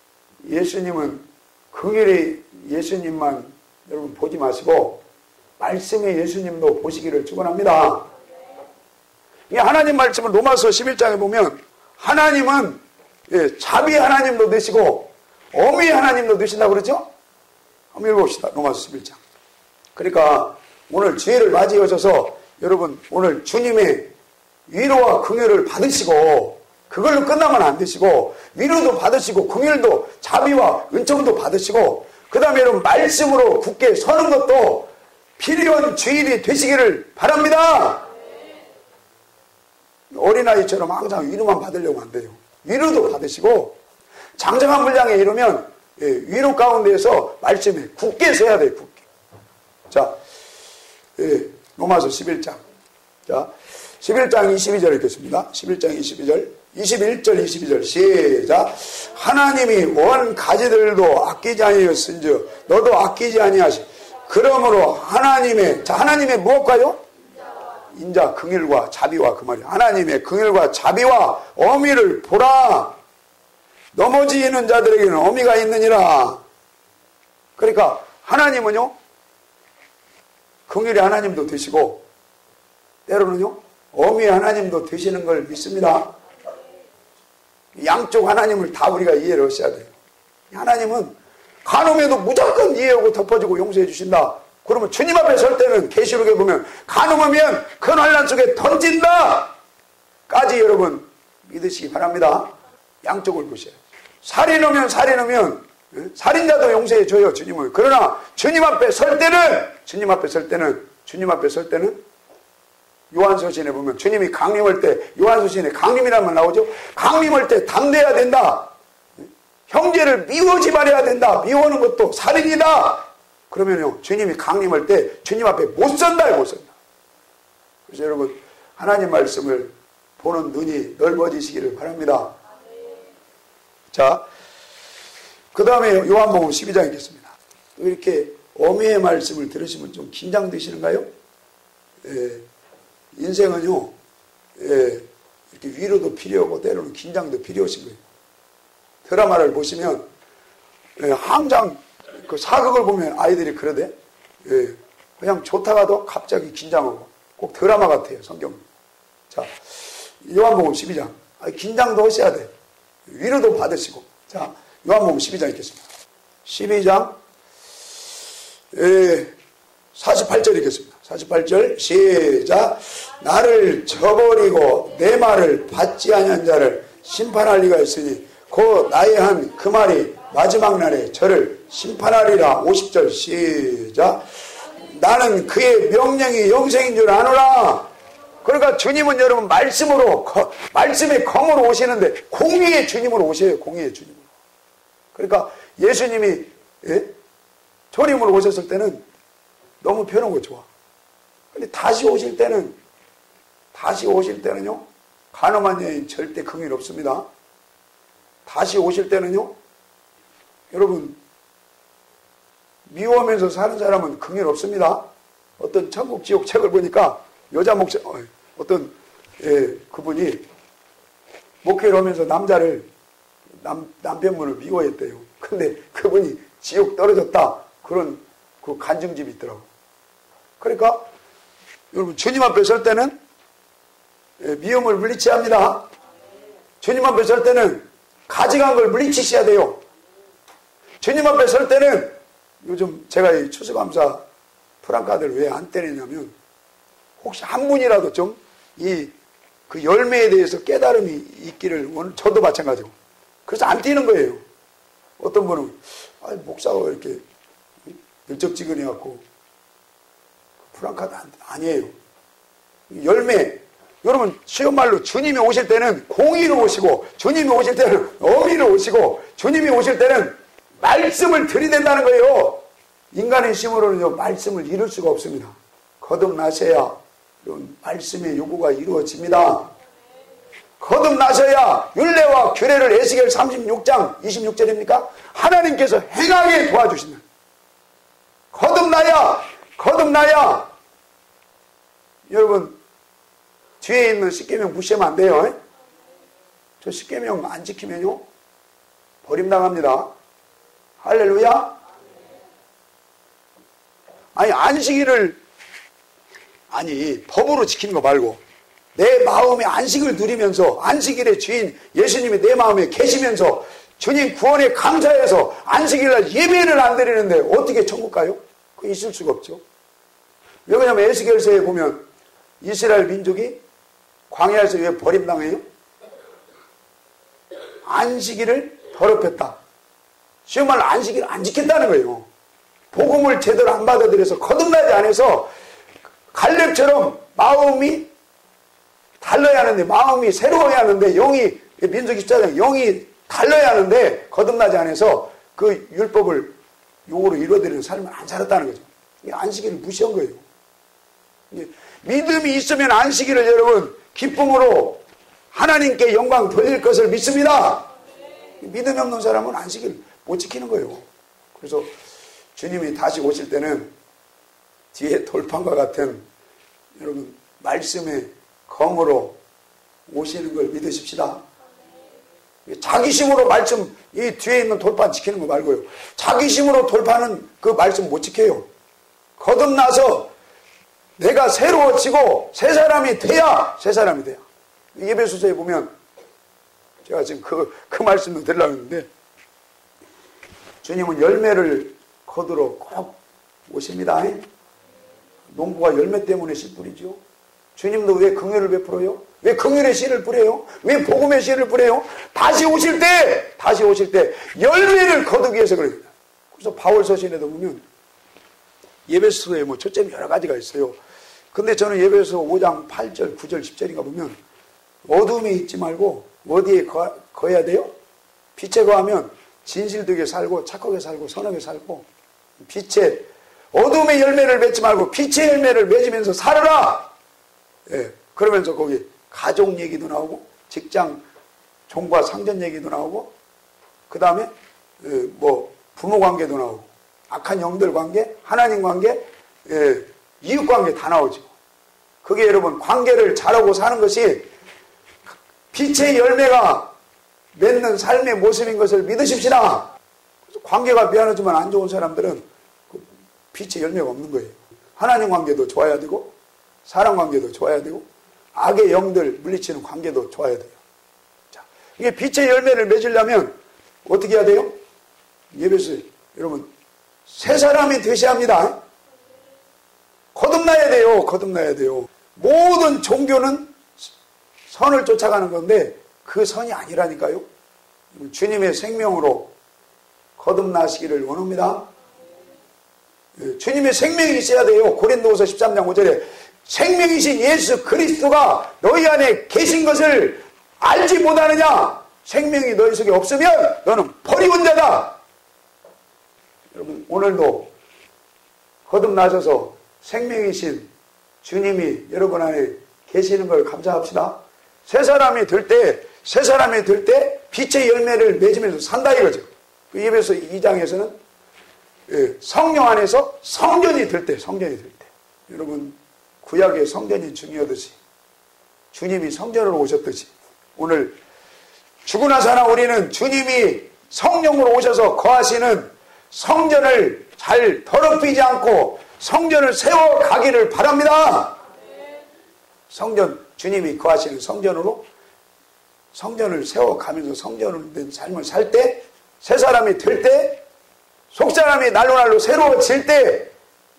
예수님은 긍휼의 예수님만 여러분 보지 마시고 말씀의 예수님도 보시기를 축원합니다. 이 하나님 말씀을 로마서 11장에 보면 하나님은 자비 하나님도 되시고 어미 하나님도 되신다고 그러죠. 한번 읽어봅시다. 로마서 11장. 그러니까 오늘 주일을 맞이하셔서 여러분 오늘 주님의 위로와 긍휼을 받으시고 그걸로 끝나면 안 되시고 위로도 받으시고 긍휼도 자비와 은총도 받으시고 그 다음에 여러분 말씀으로 굳게 서는 것도 필요한 주일이 되시기를 바랍니다. 어린아이처럼 항상 위로만 받으려고 안 돼요. 위로도 받으시고 장정한 분량에 이르면 위로 가운데에서 말씀에 굳게 서야 돼요. 굳게. 자, 로마서 11장. 자, 11장 22절 읽겠습니다. 11장 22절. 21절 22절 시작. 하나님이 원 가지들도 아끼지 아니하였은즉 너도 아끼지 아니하시. 그러므로 하나님의 무엇과요? 인자 긍휼과 자비와 그 말이야. 하나님의 긍휼과 자비와 어미를 보라. 넘어지는 자들에게는 어미가 있느니라. 그러니까 하나님은요 긍휼의 하나님도 되시고 때로는요 어미의 하나님도 되시는 걸 믿습니다. 양쪽 하나님을 다 우리가 이해를 하셔야 돼요. 하나님은 간음에도 무조건 이해하고 덮어주고 용서해 주신다. 그러면 주님 앞에 설 때는 계시록에 보면 간음하면 큰 환난 속에 던진다 까지 여러분 믿으시기 바랍니다. 양쪽을 보셔요. 살인하면 살인자도 용서해 줘요 주님은. 그러나 주님 앞에 설 때는 요한서신에 보면 주님이 강림할 때 요한서신에 강림이라는 말 나오죠. 강림할 때 담대해야 된다. 형제를 미워하지 말아야 된다. 미워하는 것도 살인이다. 그러면요 주님이 강림할 때 주님 앞에 못 선다. 그래서 여러분 하나님 말씀을 보는 눈이 넓어지시기를 바랍니다. 자, 그 다음에 요한복음 12장 읽겠습니다. 이렇게 어미의 말씀을 들으시면 좀 긴장되시는가요? 인생은요 이렇게 위로도 필요하고 때로는 긴장도 필요하신 거예요. 드라마를 보시면 항상 그 사극을 보면 아이들이 그러대. 그냥 좋다가도 갑자기 긴장하고 꼭 드라마 같아요 성경. 자, 요한복음 12장. 긴장도 하셔야 돼. 위로도 받으시고. 자, 요한복음 12장 읽겠습니다. 12장 48절 읽겠습니다. 48절 시작. 나를 저버리고 내 말을 받지 아니한 자를 심판할 리가 있으니 곧 나의 한 그 말이 마지막 날에 저를 심판하리라. 50절 시작. 나는 그의 명령이 영생인 줄 아노라. 그러니까 주님은 여러분 말씀의 검으로 오시는데 공의의 주님으로 오셔요. 공의의 주님으로. 그러니까 예수님이 조림으로 오셨을 때는 너무 편하고 좋아. 근데 다시 오실 때는요 간음한 여인 절대 긍휼 없습니다. 다시 오실 때는요 여러분 미워하면서 사는 사람은 긍휼 없습니다. 어떤 천국 지옥 책을 보니까 여자 목사 그분이 목회를 하면서 남편분을 미워했대요. 근데 그분이 지옥 떨어졌다 그런 그 간증집이 있더라고. 그러니까 여러분 주님 앞에 설 때는 미움을 물리쳐야 합니다. 주님 앞에 설 때는 가증한 걸 물리치셔야 돼요. 주님 앞에 설 때는 요즘 제가 이 추수감사 프랑카드를 왜 안 때리냐면 혹시 한 분이라도 좀 그 열매에 대해서 깨달음이 있기를 저도 마찬가지고 그래서 안 띄는 거예요. 어떤 분은 목사가 이렇게 일적지근해갖고 프랑카드 아니에요. 열매. 여러분 쉬운 말로 주님이 오실 때는 공의로 오시고 주님이 오실 때는 어미로 오시고 주님이 오실 때는 말씀을 들이댄다는 거예요. 인간의 힘으로는 말씀을 이룰 수가 없습니다. 거듭나셔야 말씀의 요구가 이루어집니다. 거듭나셔야 율례와 규례를 에스겔 36장 26절입니까? 하나님께서 행하게 도와주신다. 거듭나야 여러분 뒤에 있는 십계명 무시하면 안 돼요. 저 십계명 안 지키면요 버림당합니다. 할렐루야. 안식일을 법으로 지키는 거 말고 내 마음에 안식을 누리면서 안식일의 주인 예수님이 내 마음에 계시면서 주님 구원에 감사해서 안식일날 예배를 안 드리는데 어떻게 천국 가요? 그거 있을 수가 없죠. 왜 그러냐면 에스겔서에 보면 이스라엘 민족이 광야에서 왜 버림당해요? 안식일을 더럽혔다. 쉬운 말로 안식일을 안 지켰다는 거예요. 복음을 제대로 안 받아들여서 거듭나지 않아서 갈렙처럼 마음이 달라야 하는데 마음이 새로워야 하는데 영이 민수기 14장 영이 달라야 하는데 거듭나지 않아서 그 율법을 용어로 이루어드리는 삶을 안 살았다는 거죠. 안식일을 무시한 거예요. 믿음이 있으면 안식일을 여러분 기쁨으로 하나님께 영광 돌릴 것을 믿습니다. 믿음이 없는 사람은 안식일 못 지키는 거예요. 그래서 주님이 다시 오실 때는 뒤에 돌판과 같은 여러분 말씀의 검으로 오시는 걸 믿으십시다. 자기 힘으로 말씀 이 뒤에 있는 돌판 지키는 거 말고요. 자기 힘으로 돌파는 그 말씀 못 지켜요. 거듭나서 내가 새로워지고 새 사람이 돼야 예배소서에 보면 제가 지금 그 말씀을 드리려고 했는데 주님은 열매를 거두러 꼭 오십니다. 농부가 열매 때문에 씨 뿌리죠. 주님도 왜 긍휼을 베풀어요? 왜 긍휼의 씨를 뿌려요? 왜 복음의 씨를 뿌려요? 다시 오실 때 열매를 거두기 위해서 그래요. 그래서 바울 서신에도 보면 예배소서에 초점이 여러 가지가 있어요. 근데 저는 예배소 5장 8절, 9절, 10절인가 보면 어둠에 있지 말고 어디에 거해야 돼요? 빛에 거하면 진실되게 살고 착하게 살고 선하게 살고 빛에 어둠의 열매를 맺지 말고 빛의 열매를 맺으면서 살아라. 예, 그러면서 거기 가족 얘기도 나오고 직장 종과 상전 얘기도 나오고 그 다음에 부모 관계도 나오고 악한 영들 관계, 하나님 관계, 이웃 관계 다 나오죠. 그게 여러분 관계를 잘하고 사는 것이 빛의 열매가 맺는 삶의 모습인 것을 믿으십시다. 관계가 미안하지만 안 좋은 사람들은 빛의 열매가 없는 거예요. 하나님 관계도 좋아야 되고 사람 관계도 좋아야 되고 악의 영들 물리치는 관계도 좋아야 돼요. 자, 이게 빛의 열매를 맺으려면 어떻게 해야 돼요? 예배소 여러분 새 사람이 되셔야 합니다. 거듭나야 돼요. 모든 종교는 선을 쫓아가는 건데 그 선이 아니라니까요. 주님의 생명으로 거듭나시기를 원합니다. 주님의 생명이 있어야 돼요. 고린도후서 13장 5절에 생명이신 예수 그리스도가 너희 안에 계신 것을 알지 못하느냐? 생명이 너희 속에 없으면 너는 버리운 자다. 여러분 오늘도 거듭나셔서 생명이신 주님이 여러분 안에 계시는 걸 감사합시다. 새 사람이 될 때 빛의 열매를 맺으면서 산다 이거죠. 그 예배소 2장에서는 성령 안에서 성전이 될 때 여러분 구약의 성전이 중요하듯이 주님이 성전으로 오셨듯이 오늘 죽고 나서나 우리는 주님이 성령으로 오셔서 거하시는 성전을 잘 더럽히지 않고 성전을 세워가기를 바랍니다. 성전, 주님이 거하시는 성전으로 성전을 세워가면서 성전으로 된 삶을 살 때, 새 사람이 될 때, 속사람이 날로 새로워질 때,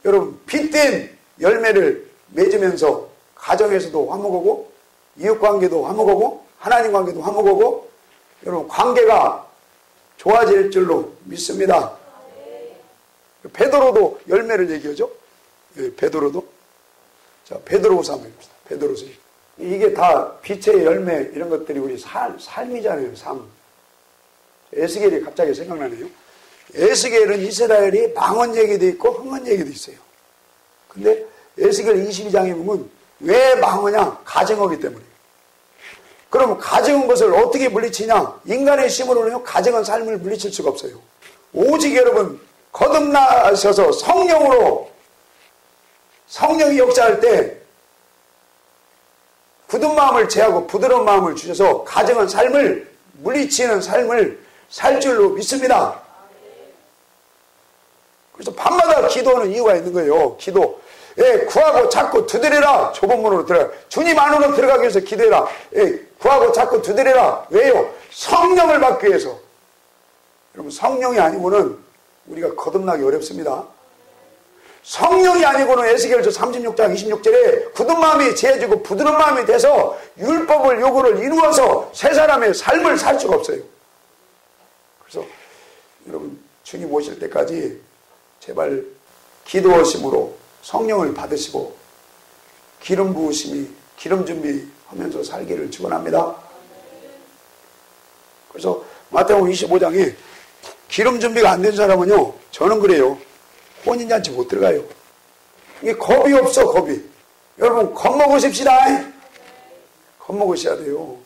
여러분 빛된 열매를 맺으면서 가정에서도 화목하고 이웃관계도 화목하고 하나님 관계도 화목하고 여러분 관계가 좋아질 줄로 믿습니다. 베드로도 열매를 얘기하죠. 베드로도. 자, 베드로후서 한번 봅시다. 베드로후서. 이게 다 빛의 열매 이런 것들이 우리 삶이잖아요. 삶. 에스겔이 갑자기 생각나네요. 에스겔은 이스라엘이 망언 얘기도 있고 흥언 얘기도 있어요. 근데 에스겔 22장에 보면 왜 망하냐? 가증하기 때문에. 그럼 가증한 것을 어떻게 물리치냐? 인간의 힘으로는 가증한 삶을 물리칠 수가 없어요. 오직 여러분 거듭나셔서 성령으로 성령이 역사할 때 굳은 마음을 제하고 부드러운 마음을 주셔서 가증한 삶을 물리치는 삶을 살 줄로 믿습니다. 그래서 밤마다 기도하는 이유가 있는 거예요. 기도. 예, 구하고 찾고 두드리라. 좁은 문으로 들어가. 주님 안으로 들어가기 위해서 기도해라. 예, 구하고 찾고 두드리라. 왜요? 성령을 받기 위해서. 여러분 성령이 아니고는 우리가 거듭나기 어렵습니다. 성령이 아니고는 에스겔서 36장 26절에 굳은 마음이 제해지고 부드러운 마음이 돼서 율법을 요구를 이루어서 새 사람의 삶을 살 수가 없어요. 그래서 여러분 주님 오실 때까지 제발 기도하심으로 성령을 받으시고 기름 부으심이 기름 준비하면서 살기를 축원합니다. 그래서 마태복음 25장에 기름 준비가 안 된 사람은요, 저는 그래요. 혼인잔치 못 들어가요. 이게 겁이 없어, 겁이. 여러분, 겁먹으십시다. 겁먹으셔야 돼요.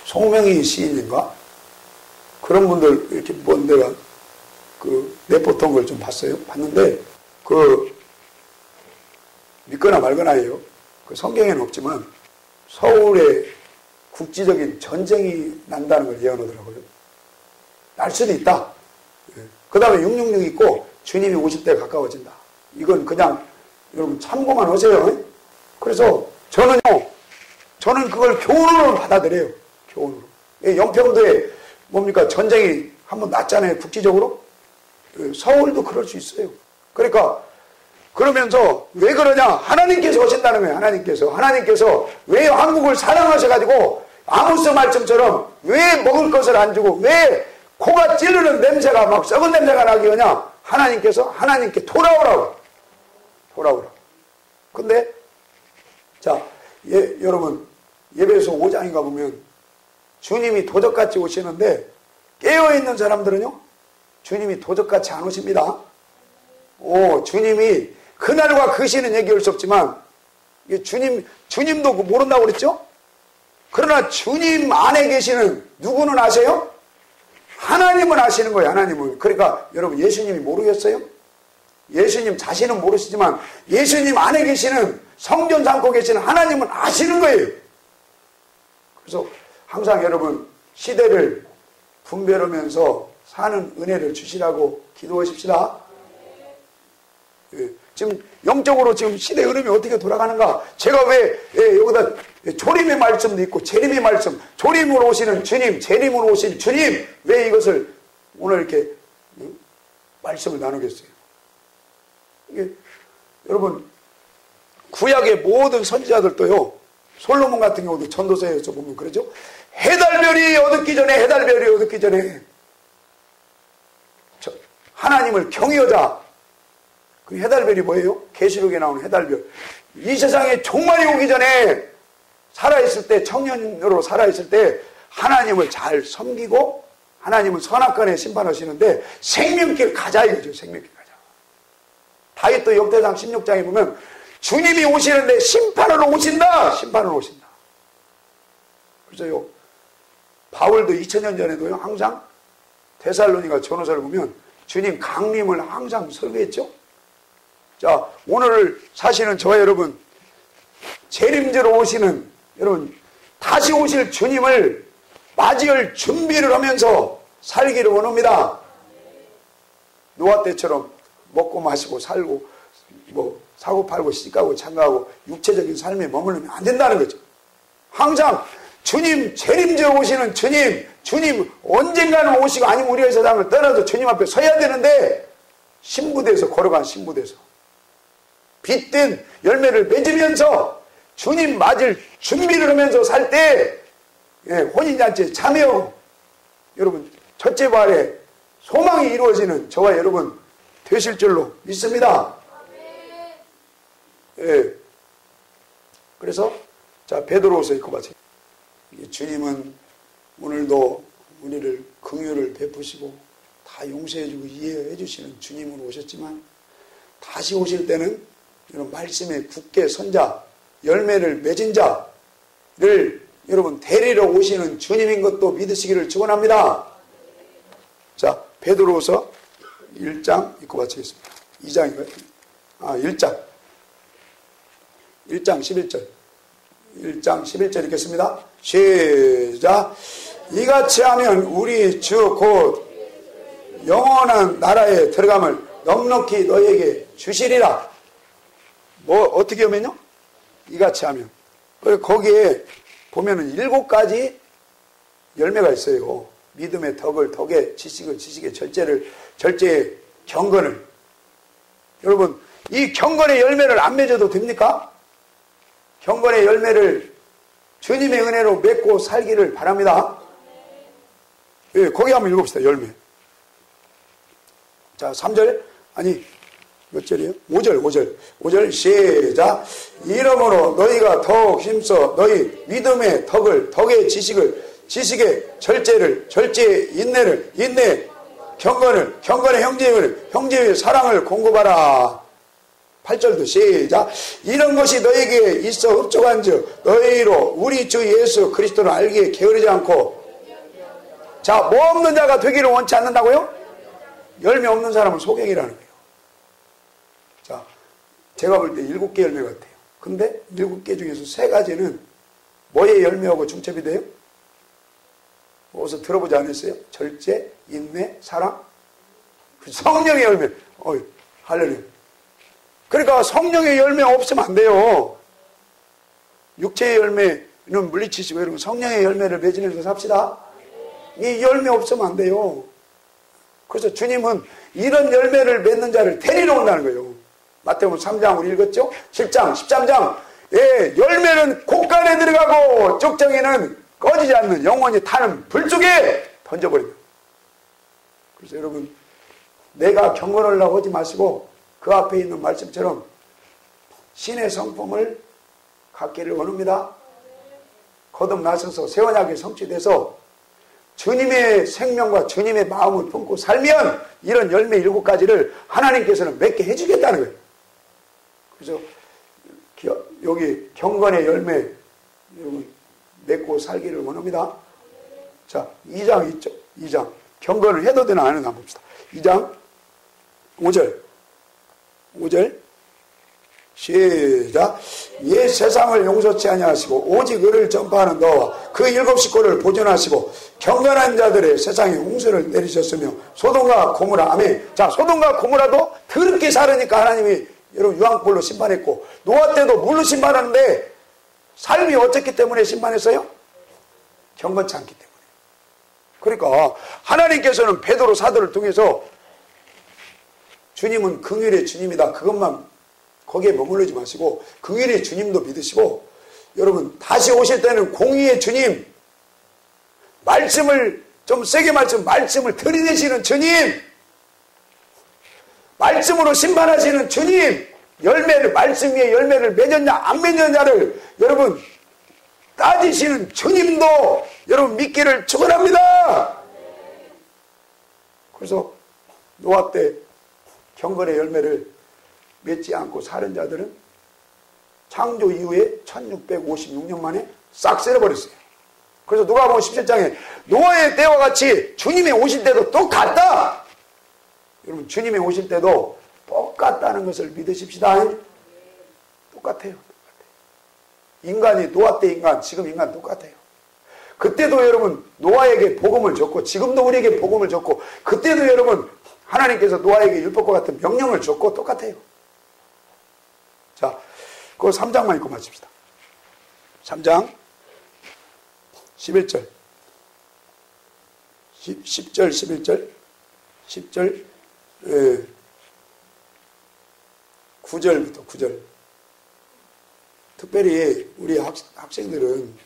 송명희 시인인가? 그런 분들, 이렇게 뭔 내가, 내포던 걸 좀 봤어요. 봤는데, 믿거나 말거나예요. 성경에는 없지만, 서울에 국지적인 전쟁이 난다는 걸 예언하더라고요. 날 수도 있다. 그 다음에 666 있고, 주님이 오실 때 가까워진다. 이건 그냥 여러분 참고만 하세요. 그래서 저는 그걸 교훈으로 받아들여요. 교훈으로. 연평도에 뭡니까? 전쟁이 한번 났잖아요. 국지적으로. 서울도 그럴 수 있어요. 그러니까 그러면서 왜 그러냐? 하나님께서 오신다는 거예요. 하나님께서 왜 한국을 사랑하셔가지고 아모스 말씀처럼 왜 먹을 것을 안 주고 왜 코가 찌르는 냄새가 막 썩은 냄새가 나게 하냐? 하나님께 돌아오라고. 근데, 자, 여러분, 예배소 5장인가 보면 주님이 도적같이 오시는데 깨어있는 사람들은요, 주님이 도적같이 안 오십니다. 주님이 그날과 그 시는 얘기할 수 없지만, 주님도 모른다고 그랬죠? 그러나 주님 안에 계시는 누구는 아세요? 하나님은 아시는 거예요, 하나님은. 그러니까 여러분 예수님이 모르겠어요? 예수님 자신은 모르시지만 예수님 안에 계시는 성전 삼고 계시는 하나님은 아시는 거예요. 그래서 항상 여러분 시대를 분별하면서 사는 은혜를 주시라고 기도하십시다. 지금 영적으로 지금 시대 흐름이 어떻게 돌아가는가? 제가 왜 여기다 조림의 말씀도 있고 재림의 말씀, 조림으로 오시는 주님, 재림으로 오신 주님, 왜 이것을 오늘 이렇게 말씀을 나누겠어요? 이게 여러분 구약의 모든 선지자들도요, 솔로몬 같은 경우도 전도서에서 보면 그러죠. 해달별이 어둡기 전에 하나님을 경외하자. 그 해달별이 뭐예요? 계시록에 나오는 해달별. 이 세상에 종말이 오기 전에 살아있을 때, 청년으로 살아있을 때 하나님을 잘 섬기고 하나님은 선악간에 심판하시는데 생명길 가자 이거죠. 생명길 가자. 다윗도 역대상 16장에 보면 주님이 오시는데 심판으로 오신다. 그래서요, 바울도 2000년 전에도요, 항상 데살로니가 전후서를 보면 주님 강림을 항상 설교했죠. 자, 오늘 사시는 저와 여러분, 재림제로 오시는 여러분, 다시 오실 주님을 맞이할 준비를 하면서 살기를 원합니다. 노아 때처럼 먹고 마시고 살고 뭐 사고 팔고 시집가고 장가하고 육체적인 삶에 머무르면 안 된다는 거죠. 항상 주님 재림제로 오시는 주님 언젠가는 오시고 아니면 우리가 이 세상을 떠나서 주님 앞에 서야 되는데 신부돼서 걸어간 신부돼서 빛된 열매를 맺으면서 주님 맞을 준비를 하면서 살 때 혼인잔치에 참여하고 여러분 첫째 발에 소망이 이루어지는 저와 여러분 되실 줄로 믿습니다. 그래서 자 베드로후서 읽어보세요. 주님은 오늘도 우리를 긍휼을 베푸시고 다 용서해주고 이해해 주시는 주님으로 오셨지만 다시 오실 때는 이런 말씀에 굳게 선 자, 열매를 맺은 자를 여러분 데리러 오시는 주님인 것도 믿으시기를 축원합니다. 자, 베드로후서 1장 읽고 마치겠습니다. 2장인가요? 1장 11절 1장 11절 읽겠습니다. 시작. 이같이 하면 우리 주 곧 영원한 나라에 들어감을 넉넉히 너희에게 주시리라. 뭐 어떻게 하면요? 이같이 하면. 거기에 보면은 7가지 열매가 있어요. 믿음의 덕을, 덕의 지식을, 지식의 절제의 경건을. 여러분, 이 경건의 열매를 안 맺어도 됩니까? 경건의 열매를 주님의 은혜로 맺고 살기를 바랍니다. 예, 거기 한번 읽읍시다. 열매. 자, 3절, 아니, 몇 절이에요? 5절, 시작. 이러므로 너희가 더욱 힘써 너희 믿음의 덕을, 덕의 지식을, 지식의 절제의 인내를, 인내의 경건을, 경건의 형제를, 형제의 사랑을 공급하라. 8절도 시작. 이런 것이 너에게 있어 흡족한 즉 너희로 우리 주 예수 그리스도를 알기에 게으르지 않고. 자, 뭐 없는 자가 되기를 원치 않는다고요? 열매 없는 사람은 소경이라는 거예요. 자, 제가 볼 때 7개 열매 같아요. 근데 7개 중에서 3가지는 뭐의 열매하고 중첩이 돼요? 어디서 들어보지 않았어요? 절제, 인내, 사랑? 성령의 열매. 할렐루야. 그러니까 성령의 열매 없으면 안 돼요. 육체의 열매는 물리치시고 여러분 성령의 열매를 맺으면서 삽시다. 이 열매 없으면 안 돼요. 그래서 주님은 이런 열매를 맺는 자를 데리러 온다는 거예요. 마태복음 3장 우리 읽었죠? 7장, 13장. 예, 열매는 곳간에 들어가고 쪽정이는 꺼지지 않는 영원히 타는 불 속에 던져버린다. 그래서 여러분 내가 경건하려고 하지 마시고 그 앞에 있는 말씀처럼 신의 성품을 갖기를 원합니다. 거듭나셔서 새 언약이 성취돼서 주님의 생명과 주님의 마음을 품고 살면 이런 열매 7가지를 하나님께서는 맺게 해주겠다는 거예요. 그래서 여기 경건의 열매 여러분 맺고 살기를 원합니다. 자, 2장 있죠? 2장 경건을 해도 되나 안 해도 한번 봅시다. 2장 5절 시작. 옛 세상을 용서치 아니하시고 오직 의를 전파하는 너와 그 7 식구를 보존하시고 경건한 자들의 세상에 홍수를 내리셨으며 소돔과 고모라. 아멘. 자, 소돔과 고모라도 더럽게 살으니까 하나님이 여러분 유황불로 심판했고 노아 때도 물로 심판하는데 삶이 어떻기 때문에 심판했어요? 경건치 않기 때문에. 그러니까 하나님께서는 베드로 사도를 통해서 주님은 긍휼의 주님이다. 그것만 거기에 머무르지 마시고 긍휼의 주님도 믿으시고 여러분 다시 오실 때는 공의의 주님, 말씀을 좀 세게 말씀을 들이대시는 주님, 말씀으로 심판하시는 주님, 열매를 말씀 위에 열매를 맺었냐 안 맺었냐를 여러분 따지시는 주님도 여러분 믿기를 축원합니다. 그래서 노아 때 경건의 열매를 맺지 않고 사는 자들은 창조 이후에 1656년 만에 싹 쓸어버렸어요. 그래서 누가복음 17장에 노아의 때와 같이 주님이 오실 때도 똑같다. 여러분 주님이 오실 때도 똑같다는 것을 믿으십시다. 똑같아요. 인간이 노아 때 인간, 지금 인간 똑같아요. 그때도 여러분 노아에게 복음을 줬고 지금도 우리에게 복음을 줬고 그때도 여러분 하나님께서 노아에게 율법과 같은 명령을 줬고 똑같아요. 자, 그거 3장만 읽고 마칩시다. 3장 11절 10절 11절 10절 9절부터 9절. 특별히 우리 학생들은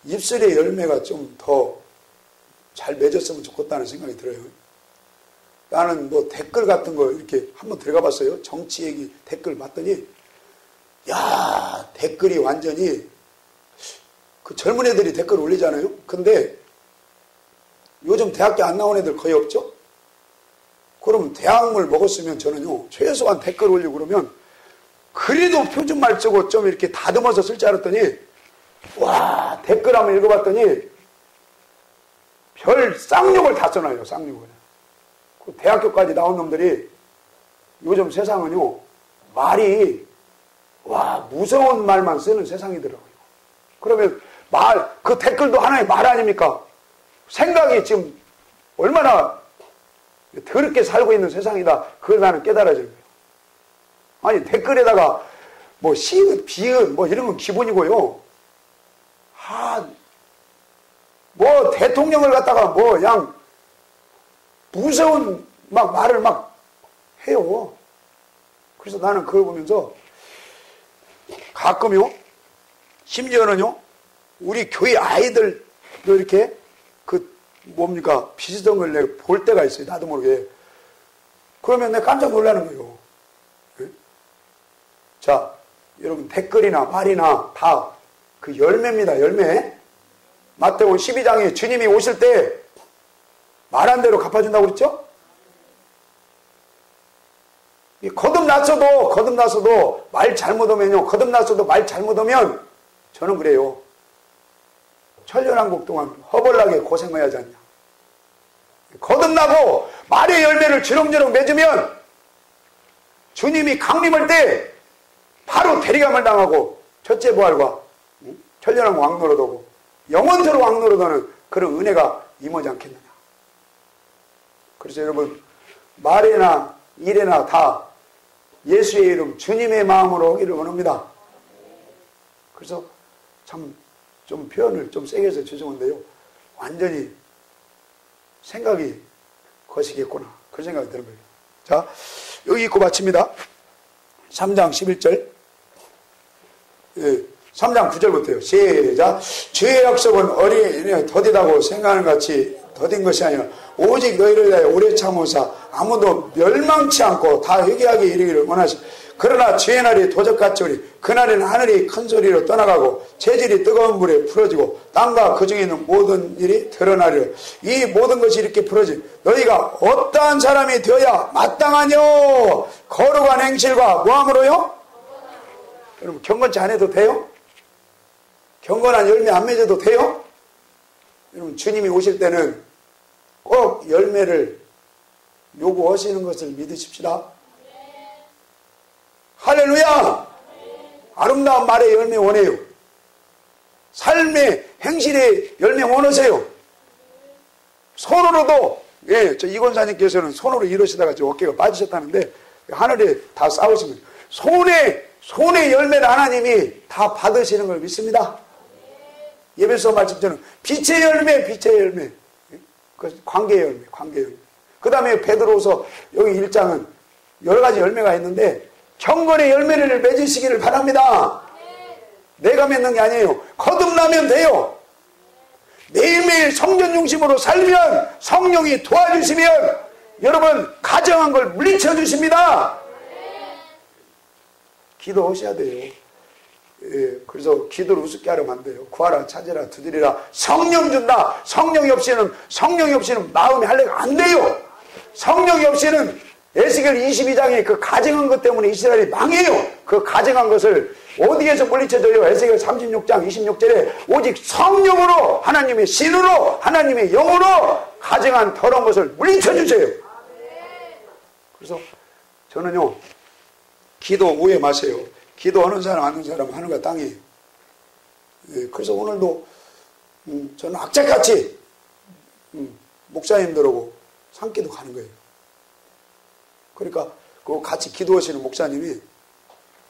입술의 열매가 좀 더 잘 맺었으면 좋겠다는 생각이 들어요. 나는 뭐 댓글 같은 거 이렇게 한번 들어가 봤어요. 정치 얘기 댓글 봤더니 야, 댓글이 완전히 그 젊은 애들이 댓글 올리잖아요. 근데 요즘 대학교 안 나온 애들 거의 없죠? 그러면 대학물 먹었으면 저는요, 최소한 댓글 올리고 그러면, 그래도 표준말 쓰고 좀 이렇게 다듬어서 쓸 줄 알았더니, 와, 댓글 한번 읽어봤더니, 별 쌍욕을 다 써놔요, 쌍욕을. 그 대학교까지 나온 놈들이, 요즘 세상은요, 말이, 와, 무서운 말만 쓰는 세상이더라고요. 그러면 그 댓글도 하나의 말 아닙니까? 생각이 지금 얼마나 더럽게 살고 있는 세상이다. 그걸 나는 깨달아져요. 아니, 댓글에다가 뭐 시읒, 비읒, 뭐 이런 건 기본이고요. 뭐 대통령을 갖다가 뭐 그냥 무서운 막 말을 막 해요. 그래서 나는 그걸 보면서 가끔요, 심지어는요, 우리 교회 아이들도 이렇게 뭡니까, 비슷한 걸 내가 볼 때가 있어요. 나도 모르게. 그러면 내가 깜짝 놀라는 거예요. 네? 자, 여러분, 댓글이나 말이나 다 그 열매입니다, 열매. 마태복음 12장에 주님이 오실 때 말한 대로 갚아준다고 그랬죠? 거듭났어도 말 잘못하면요, 말 잘못하면 저는 그래요. 천년왕국 동안 허벌나게 고생해야 하지 않냐. 거듭나고 말의 열매를 주렁주렁 맺으면 주님이 강림할 때 바로 대리감을 당하고 첫째 부활과 천년왕국 왕노릇하고 영원토록 왕노릇하는 그런 은혜가 임하지 않겠느냐. 그래서 여러분, 말이나 일에나 다 예수의 이름, 주님의 마음으로 하기를 원합니다. 그래서 참 좀 표현을 좀 세게 해서 죄송한데요, 완전히 생각이 거시겠구나, 그런 생각이 드는 거예요. 자, 여기 있고 마칩니다. 3장 11절, 3장 9절부터요. 시작. 주의 약속은 어린이 더디다고 생각하는 같이 더딘 것이 아니라 오직 너희를 위하여 오래 참으사 아무도 멸망치 않고 다 회개하게 이르기를 원하시. 그러나 주의 날이 도적같이 오리. 그날에는 하늘이 큰 소리로 떠나가고 재질이 뜨거운 물에 풀어지고 땅과 그 중에 있는 모든 일이 드러나리라. 이 모든 것이 이렇게 풀어지 너희가 어떠한 사람이 되어야 마땅하뇨. 거룩한 행실과 뭐함으로요? 여러분, 경건치 안 해도 돼요? 경건한 열매 안 맺어도 돼요? 여러분, 주님이 오실 때는 꼭 열매를 요구하시는 것을 믿으십시다. 할렐루야! 아름다운 말의 열매 원해요. 삶의 행실의 열매 원하세요. 손으로도, 저 이권사님께서는 손으로 이러시다가 저 어깨가 빠지셨다는데 하늘에 다 쌓으시면 손의 열매를 하나님이 다 받으시는 걸 믿습니다. 예배소 말씀처럼 빛의 열매. 관계의 열매. 그 다음에 베드로서 여기 1장은 여러 가지 열매가 있는데 경건의 열매를 맺으시기를 바랍니다. 내가 맺는 게 아니에요. 거듭나면 돼요. 매일매일 성전 중심으로 살면 성령이 도와주시면 여러분 가정한 걸 물리쳐 주십니다. 기도하셔야 돼요. 그래서 기도를 우습게 하면 안 돼요. 구하라, 찾으라, 두드리라. 성령 준다. 성령이 없이는 마음이 할례가 안 돼요. 성령이 없이는 에스겔 22장에 그 가증한 것 때문에 이스라엘이 망해요. 그 가증한 것을 어디에서 물리쳐줘요? 에스겔 36장 26절에 오직 성령으로, 하나님의 신으로, 하나님의 영으로 가증한 더러운 것을 물리쳐주세요. 그래서 저는요, 기도 오해 마세요. 기도하는 사람 하는 사람 하늘과 땅이에요. 그래서 오늘도 저는 악착같이 목사님들하고 산기도 가는 거예요. 그러니까 그 같이 기도하시는 목사님이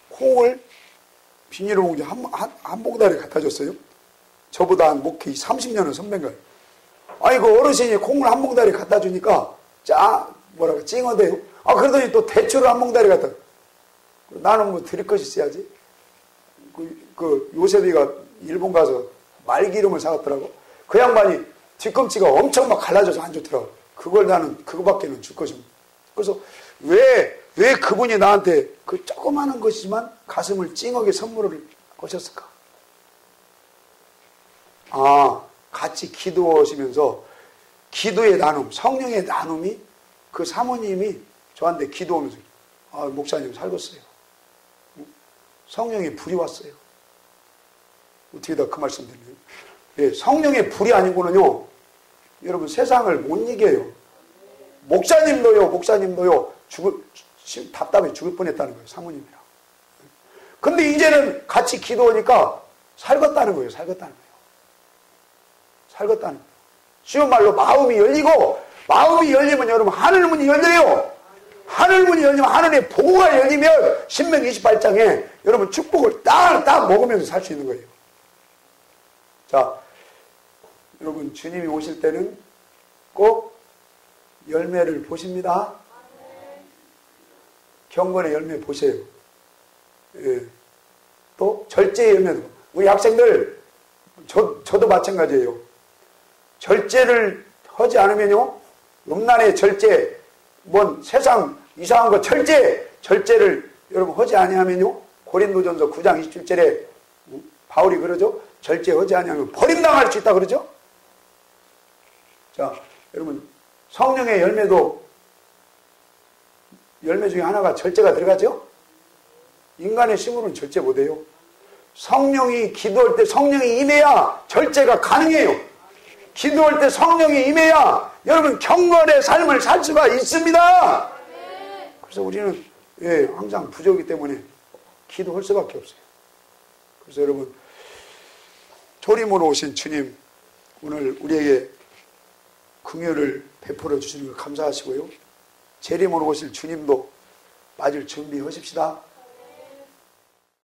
콩을 비닐봉지 한 봉다리 갖다 줬어요. 저보다 한 목회 30년은 선배인가요. 아니 그 어르신이 콩을 한 봉다리 갖다 주니까 찡어대요. 그러더니 또 대추를 한 봉다리 갖다. 나는 뭐 드릴 것이 있어야지. 그 요셉이가 일본 가서 말기름을 사갔더라고. 그 양반이 뒤꿈치가 엄청 막 갈라져서 안 좋더라고. 그걸 나는 그거밖에는 줄 것이 없어. 그래서 왜 그분이 나한테 그 조그마한 것이지만 가슴을 찡하게 선물을 하셨을까? 같이 기도하시면서 기도의 나눔, 성령의 나눔이 그 사모님이 저한테 기도하면서 목사님 살겠어요. 성령의 불이 왔어요. 어떻게 다 그 말씀 드리네요. 예, 성령의 불이 아니고는요, 여러분 세상을 못 이겨요. 목사님도요, 답답해 죽을 뻔했다는 거예요, 사모님이랑. 근데 이제는 같이 기도하니까 살겠다는 거예요. 쉬운 말로 마음이 열리고, 마음이 열리면 여러분 하늘문이 열려요. 하늘문이 열리면 하늘의 보호가 열리면 신명기 28장에 여러분 축복을 딱 먹으면서 살 수 있는 거예요. 자, 여러분 주님이 오실 때는 꼭 열매를 보십니다. 경건의 열매 보세요. 예. 또 절제의 열매도. 우리 학생들 저도 마찬가지예요. 절제를 하지 않으면요, 음란의 절제, 세상 이상한 거 절제를 여러분 하지 아니하면요, 고린도전서 9장 27절에 바울이 그러죠. 절제하지 아니하면 버림당할 수 있다 그러죠. 자, 여러분 성령의 열매도 열매 중에 하나가 절제가 들어가죠. 인간의 힘으로는 절제 못해요. 성령이 기도할 때 성령이 임해야 절제가 가능해요. 기도할 때 성령이 임해야 여러분 경건의 삶을 살 수가 있습니다. 그래서 우리는 항상 부족이기 때문에 기도할 수밖에 없어요. 그래서 여러분 조림으로 오신 주님, 오늘 우리에게 긍휼을 베풀어 주시는 걸 감사하시고요. 재림으로 오실 주님도 맞을 준비하십시다.